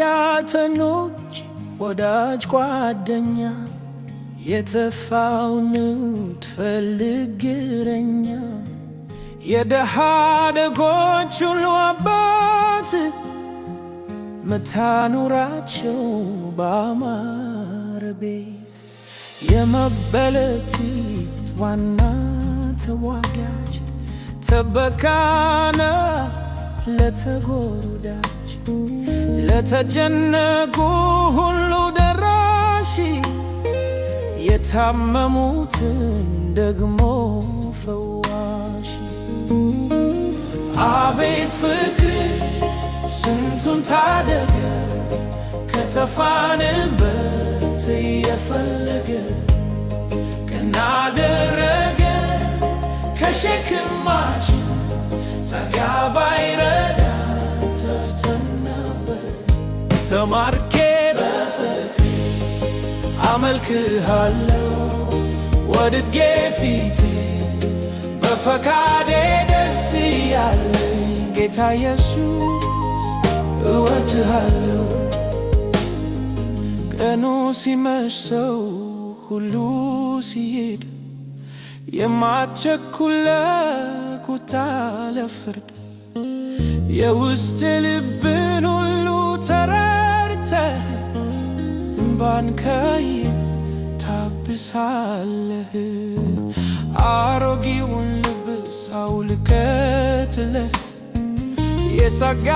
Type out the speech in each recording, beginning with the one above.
የአፍያተኞች ወዳጅ ጓደኛ የተፋውን ትፈልግ እረኛ የደሃ ደጎች ሁሉ አባት ምታኑራቸው ባማረ ቤት የመበለቲት ዋና ተዋጋጅ ተበካነ ለተጎዳጅ ለተጨነቁ ሁሉ ደራሽ የታመሙትን ደግሞ ፈዋሽ አቤት ፍቅር ስንቱን ታደገ ከተፋንበት እየፈለገ ቀና አደረገ ከሸክማችን ጸጋ ባይረዳ ተፍተን ነበር ተማርኬ በፍቅር አመልክሃለሁ ወድቄ ፊት በፈቃዴ ደስ ያለኝ ጌታ ኢየሱስ እወድሃለሁ። ቀኑ ሲመሽ ሰው ሁሉ ሲሄድ የማትቸኩል ቁጣ ለፍርድ የውስጥ ልብን ሁሉ ተረድተህ እንባን ከዓይን ታብሳለህ። አሮጌውን ልብስ አውልቀህ ጥለህ የጸጋ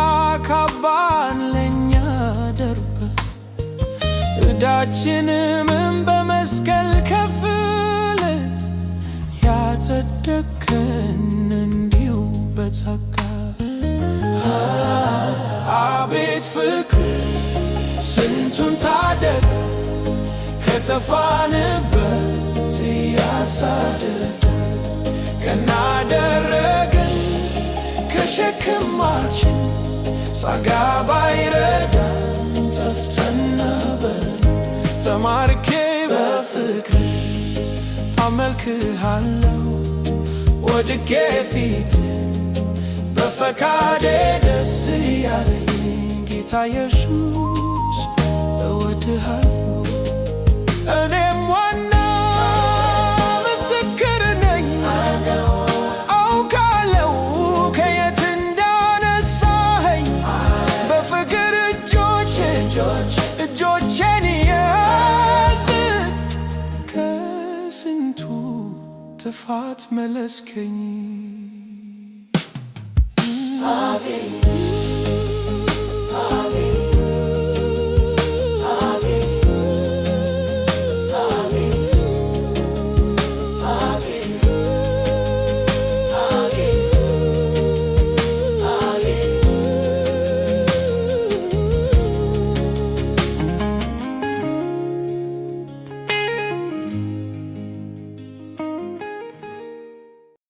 ካባን ለእኛ ደርበህ ዕዳችንን በመስቀል ከፍለህ ያጸደቅከን እንዲሁ በጸጋ አቤት ፍቅር ስንቱን ታደገ ከተፋንበት ያሳደደ ቀና አደረገን ከሸክማችን ጸጋ ባይረዳን ጠፍተን ነበር ተማርኬ በፍቅር አመልክሃለሁ ወድቄ ፊት በፈቃዴ ደስ ያለኝ ጌታ ኢየሱስ እወድሃለሁ። እኔም ዋና ምስክር ነኝ አውቃለሁ ከየት እንዳነሳኸኝ በፍቅር እጆቼን ያዝ ከስንቱ ጥፋት መለስከኝ።